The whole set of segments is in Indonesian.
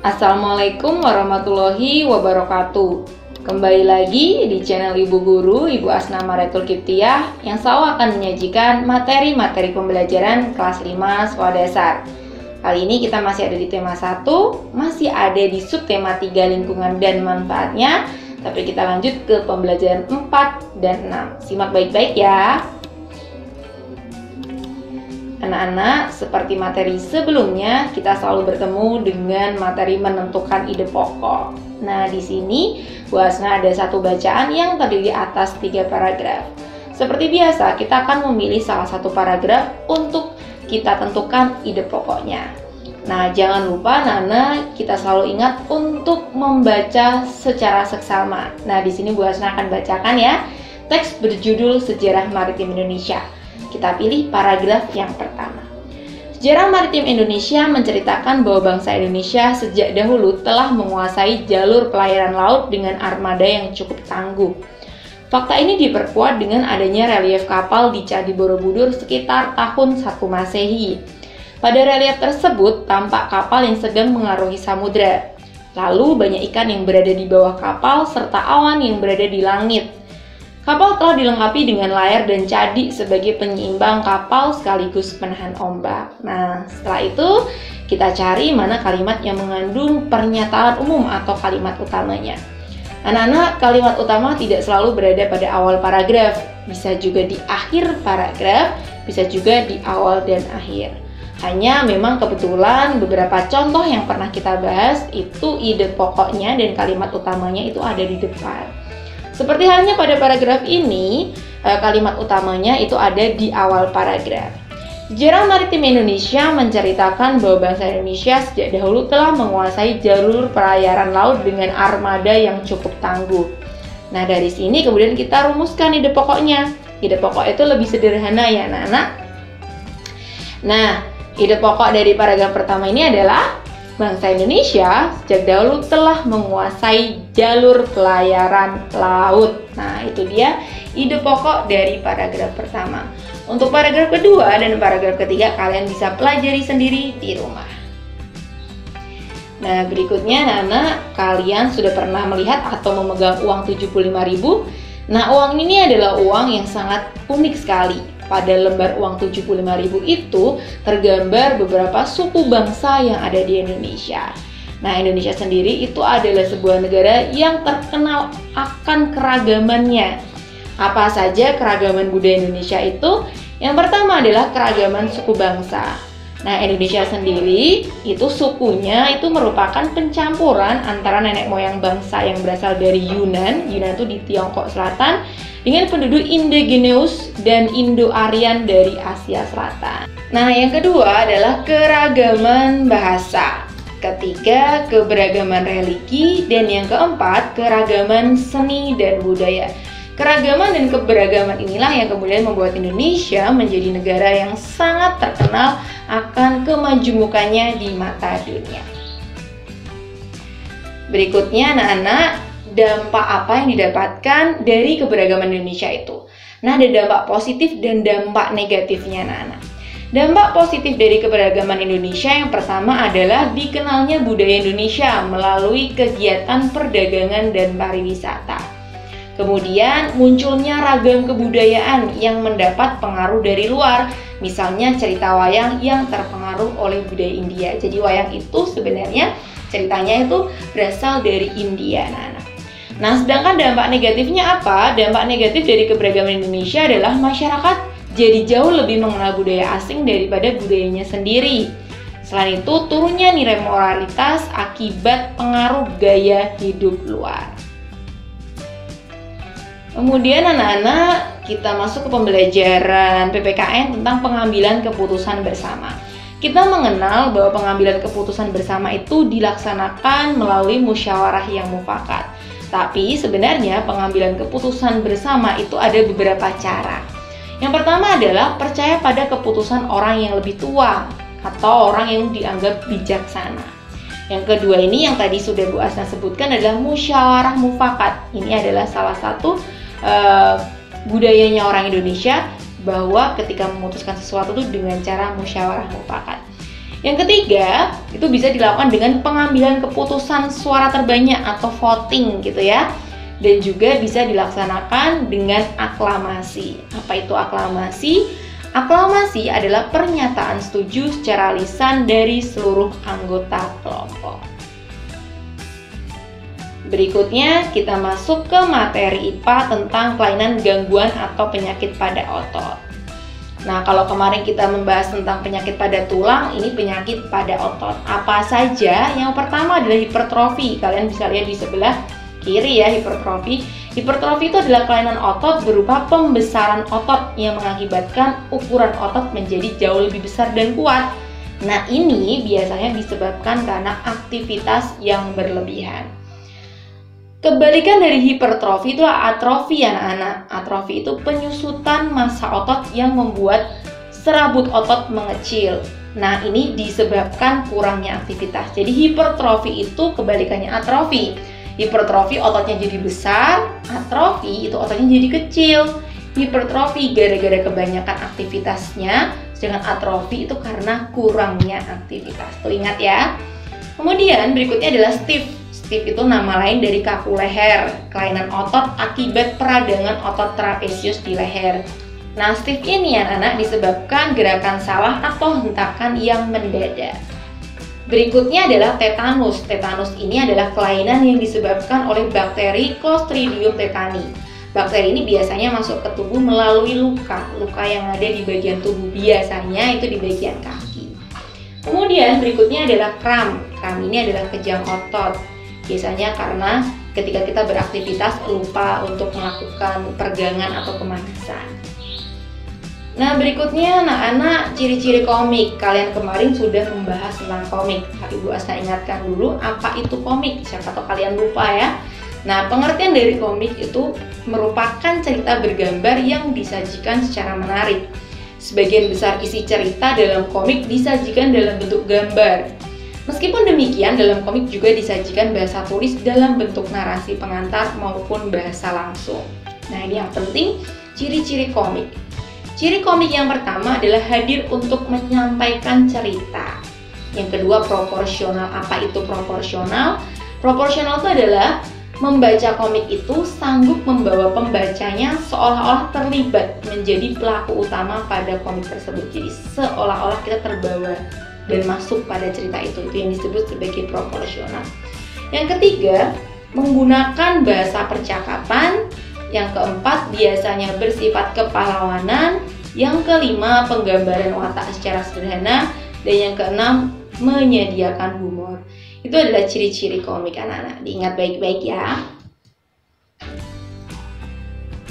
Assalamualaikum warahmatullahi wabarakatuh. Kembali lagi di channel Ibu Guru, Ibu Asna Maretul Kiptiah, yang selalu akan menyajikan materi-materi pembelajaran kelas 5 sekolah dasar. Kali ini kita masih ada di tema 1, masih ada di subtema 3 lingkungan dan manfaatnya. Tapi kita lanjut ke pembelajaran 4 dan 6. Simak baik-baik ya. Anak-anak, seperti materi sebelumnya, kita selalu bertemu dengan materi menentukan ide pokok. Nah, di sini Bu Asna ada satu bacaan yang terdiri atas 3 paragraf. Seperti biasa, kita akan memilih salah satu paragraf untuk kita tentukan ide pokoknya. Nah, jangan lupa Nana, kita selalu ingat untuk membaca secara seksama. Nah, di sini Bu Asna akan bacakan ya, teks berjudul Sejarah Maritim Indonesia. Kita pilih paragraf yang pertama. Sejarah maritim Indonesia menceritakan bahwa bangsa Indonesia sejak dahulu telah menguasai jalur pelayaran laut dengan armada yang cukup tangguh. Fakta ini diperkuat dengan adanya relief kapal di Candi Borobudur sekitar tahun 1 Masehi. Pada relief tersebut tampak kapal yang sedang mengarungi samudra. Lalu banyak ikan yang berada di bawah kapal serta awan yang berada di langit. Kapal telah dilengkapi dengan layar dan cadi sebagai penyeimbang kapal sekaligus penahan ombak. Nah, setelah itu kita cari mana kalimat yang mengandung pernyataan umum atau kalimat utamanya. Anak-anak, kalimat utama tidak selalu berada pada awal paragraf. Bisa juga di akhir paragraf, bisa juga di awal dan akhir. Hanya memang kebetulan beberapa contoh yang pernah kita bahas itu ide pokoknya dan kalimat utamanya itu ada di depan. Seperti halnya pada paragraf ini, kalimat utamanya itu ada di awal paragraf. Sejarah maritim Indonesia menceritakan bahwa bangsa Indonesia sejak dahulu telah menguasai jalur pelayaran laut dengan armada yang cukup tangguh. Nah, dari sini kemudian kita rumuskan ide pokoknya. Ide pokok itu lebih sederhana ya anak-anak. Nah, ide pokok dari paragraf pertama ini adalah bangsa Indonesia sejak dahulu telah menguasai jalur pelayaran laut. Nah, itu dia ide pokok dari paragraf pertama. Untuk paragraf kedua dan paragraf ketiga kalian bisa pelajari sendiri di rumah. Nah, berikutnya anak-anak, kalian sudah pernah melihat atau memegang uang 75.000? Nah, uang ini adalah uang yang sangat unik sekali. Pada lembar uang 75.000 itu tergambar beberapa suku bangsa yang ada di Indonesia. Nah, Indonesia sendiri itu adalah sebuah negara yang terkenal akan keragamannya. Apa saja keragaman budaya Indonesia itu? Yang pertama adalah keragaman suku bangsa. Nah, Indonesia sendiri itu sukunya itu merupakan pencampuran antara nenek moyang bangsa yang berasal dari Yunan itu di Tiongkok Selatan, dengan penduduk indigenous dan Indo-Aryan dari Asia Selatan. Nah, yang kedua adalah keragaman bahasa. Ketiga, keberagaman religi. Dan yang keempat, keragaman seni dan budaya. Keragaman dan keberagaman inilah yang kemudian membuat Indonesia menjadi negara yang sangat terkenal akan kemajemukannya di mata dunia. Berikutnya anak-anak, dampak apa yang didapatkan dari keberagaman Indonesia itu? Nah, ada dampak positif dan dampak negatifnya anak-anak. Dampak positif dari keberagaman Indonesia yang pertama adalah dikenalnya budaya Indonesia melalui kegiatan perdagangan dan pariwisata. Kemudian munculnya ragam kebudayaan yang mendapat pengaruh dari luar, misalnya cerita wayang yang terpengaruh oleh budaya India. Jadi wayang itu sebenarnya ceritanya itu berasal dari India anak-anak. Nah, sedangkan dampak negatifnya apa? Dampak negatif dari keberagaman Indonesia adalah masyarakat jadi jauh lebih mengenal budaya asing daripada budayanya sendiri. Selain itu, turunnya nilai moralitas akibat pengaruh gaya hidup luar. Kemudian anak-anak, kita masuk ke pembelajaran PPKN tentang pengambilan keputusan bersama. Kita mengenal bahwa pengambilan keputusan bersama itu dilaksanakan melalui musyawarah yang mufakat. Tapi sebenarnya pengambilan keputusan bersama itu ada beberapa cara. Yang pertama adalah percaya pada keputusan orang yang lebih tua atau orang yang dianggap bijaksana. Yang kedua ini yang tadi sudah Bu Asna sebutkan adalah musyawarah mufakat. Ini adalah salah satu budayanya orang Indonesia bahwa ketika memutuskan sesuatu itu dengan cara musyawarah mufakat. Yang ketiga, itu bisa dilakukan dengan pengambilan keputusan suara terbanyak atau voting gitu ya. Dan juga bisa dilaksanakan dengan aklamasi. Apa itu aklamasi? Aklamasi adalah pernyataan setuju secara lisan dari seluruh anggota kelompok. Berikutnya kita masuk ke materi IPA tentang kelainan gangguan atau penyakit pada otot. Nah, kalau kemarin kita membahas tentang penyakit pada tulang, ini penyakit pada otot. Apa saja? Yang pertama adalah hipertrofi. Kalian bisa lihat di sebelah kiri ya, hipertrofi. Hipertrofi itu adalah kelainan otot berupa pembesaran otot yang mengakibatkan ukuran otot menjadi jauh lebih besar dan kuat. Nah, ini biasanya disebabkan karena aktivitas yang berlebihan. Kebalikan dari hipertrofi itu atrofi ya anak-anak. Atrofi itu penyusutan massa otot yang membuat serabut otot mengecil. Nah, ini disebabkan kurangnya aktivitas. Jadi hipertrofi itu kebalikannya atrofi. Hipertrofi ototnya jadi besar, atrofi itu ototnya jadi kecil. Hipertrofi gara-gara kebanyakan aktivitasnya, sedangkan atrofi itu karena kurangnya aktivitas. Tuh ingat ya. Kemudian berikutnya adalah stiff. Stiff itu nama lain dari kaku leher, kelainan otot akibat peradangan otot trapesius di leher. Nah, stiff ini anak-anak disebabkan gerakan salah atau hentakan yang mendadak. Berikutnya adalah tetanus. Tetanus ini adalah kelainan yang disebabkan oleh bakteri Clostridium tetani. Bakteri ini biasanya masuk ke tubuh melalui luka yang ada di bagian tubuh, biasanya itu di bagian kaki. Kemudian berikutnya adalah kram. Kram ini adalah kejang otot. Biasanya karena ketika kita beraktivitas lupa untuk melakukan peregangan atau pemanasan. Nah, berikutnya anak-anak ciri-ciri komik. Kalian kemarin sudah membahas tentang komik, tapi Bu Asna ingatkan dulu apa itu komik. Siapa tahu kalian lupa ya. Nah, pengertian dari komik itu merupakan cerita bergambar yang disajikan secara menarik. Sebagian besar isi cerita dalam komik disajikan dalam bentuk gambar. Meskipun demikian, dalam komik juga disajikan bahasa tulis dalam bentuk narasi pengantar maupun bahasa langsung. Nah, ini yang penting, ciri-ciri komik. Ciri komik yang pertama adalah hadir untuk menyampaikan cerita. Yang kedua, proporsional. Apa itu proporsional? Proporsional itu adalah membaca komik itu sanggup membawa pembacanya seolah-olah terlibat menjadi pelaku utama pada komik tersebut. Jadi seolah-olah kita terbawa dan masuk pada cerita itu yang disebut sebagai proporsional. Yang ketiga, menggunakan bahasa percakapan. Yang keempat, biasanya bersifat kepahlawanan. Yang kelima, penggambaran watak secara sederhana. Dan yang keenam, menyediakan humor. Itu adalah ciri-ciri komik anak-anak. Diingat baik-baik ya.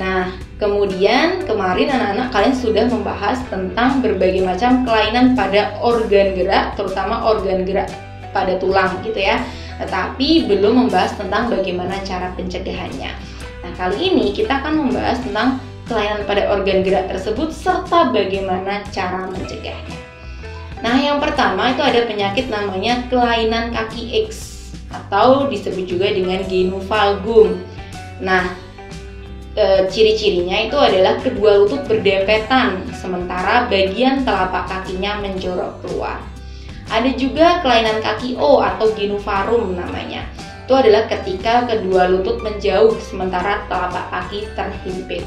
Nah, kemudian kemarin anak-anak kalian sudah membahas tentang berbagai macam kelainan pada organ gerak, terutama organ gerak pada tulang gitu ya. Tetapi belum membahas tentang bagaimana cara pencegahannya. Nah, kali ini kita akan membahas tentang kelainan pada organ gerak tersebut serta bagaimana cara mencegahnya. Nah, yang pertama itu ada penyakit namanya kelainan kaki X atau disebut juga dengan genu valgum. Nah, ciri-cirinya itu adalah kedua lutut berdempetan sementara bagian telapak kakinya menjorok keluar. Ada juga kelainan kaki O atau genu varum namanya. Itu adalah ketika kedua lutut menjauh sementara telapak kaki terhimpit.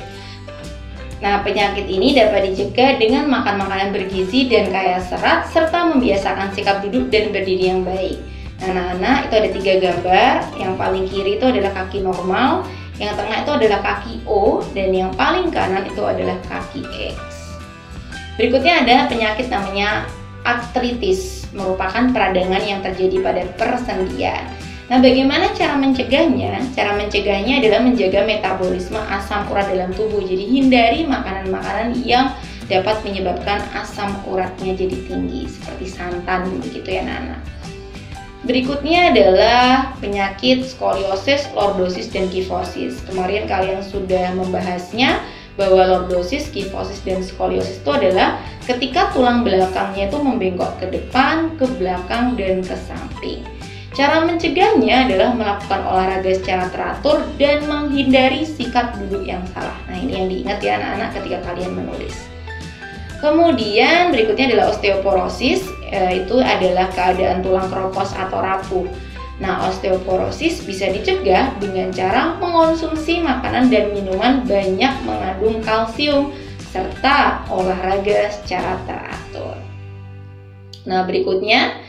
Nah, penyakit ini dapat dicegah dengan makan makanan bergizi dan kaya serat serta membiasakan sikap duduk dan berdiri yang baik. Nah, anak-anak, itu ada 3 gambar. Yang paling kiri itu adalah kaki normal, yang tengah itu adalah kaki O, dan yang paling kanan itu adalah kaki X. Berikutnya ada penyakit namanya artritis, merupakan peradangan yang terjadi pada persendian. Nah, bagaimana cara mencegahnya? Cara mencegahnya adalah menjaga metabolisme asam urat dalam tubuh. Jadi hindari makanan-makanan yang dapat menyebabkan asam uratnya jadi tinggi, seperti santan begitu ya anak-anak. Berikutnya adalah penyakit skoliosis, lordosis, dan kifosis. Kemarin kalian sudah membahasnya bahwa lordosis, kifosis, dan skoliosis itu adalah ketika tulang belakangnya itu membengkok ke depan, ke belakang, dan ke samping. Cara mencegahnya adalah melakukan olahraga secara teratur dan menghindari sikap duduk yang salah. Nah, ini yang diingat ya anak-anak ketika kalian menulis. Kemudian berikutnya adalah osteoporosis, itu adalah keadaan tulang keropos atau rapuh. Nah, osteoporosis bisa dicegah dengan cara mengonsumsi makanan dan minuman banyak mengandung kalsium serta olahraga secara teratur. Nah, berikutnya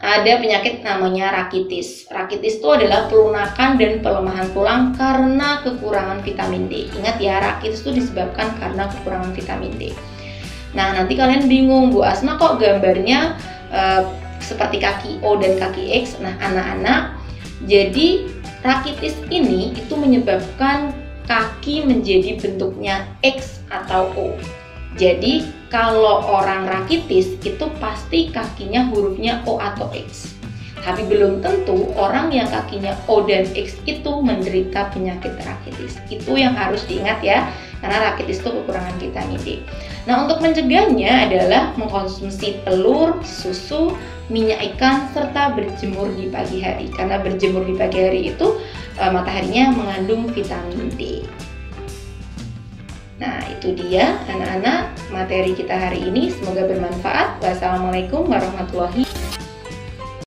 ada penyakit namanya rakitis. Rakitis itu adalah pelunakan dan pelemahan tulang karena kekurangan vitamin D. Ingat ya, rakitis itu disebabkan karena kekurangan vitamin D. Nah, nanti kalian bingung, Bu Asma kok gambarnya seperti kaki O dan kaki X. Nah, anak-anak, jadi rakitis ini itu menyebabkan kaki menjadi bentuknya X atau O. Jadi kalau orang rakitis itu pasti kakinya hurufnya O atau X. Tapi belum tentu orang yang kakinya O dan X itu menderita penyakit rakitis. Itu yang harus diingat ya, karena rakitis itu kekurangan vitamin D. Nah, untuk mencegahnya adalah mengkonsumsi telur, susu, minyak ikan, serta berjemur di pagi hari. Karena berjemur di pagi hari itu mataharinya mengandung vitamin D. Nah, itu dia anak-anak materi kita hari ini. Semoga bermanfaat. Wassalamualaikum warahmatullahi wabarakatuh.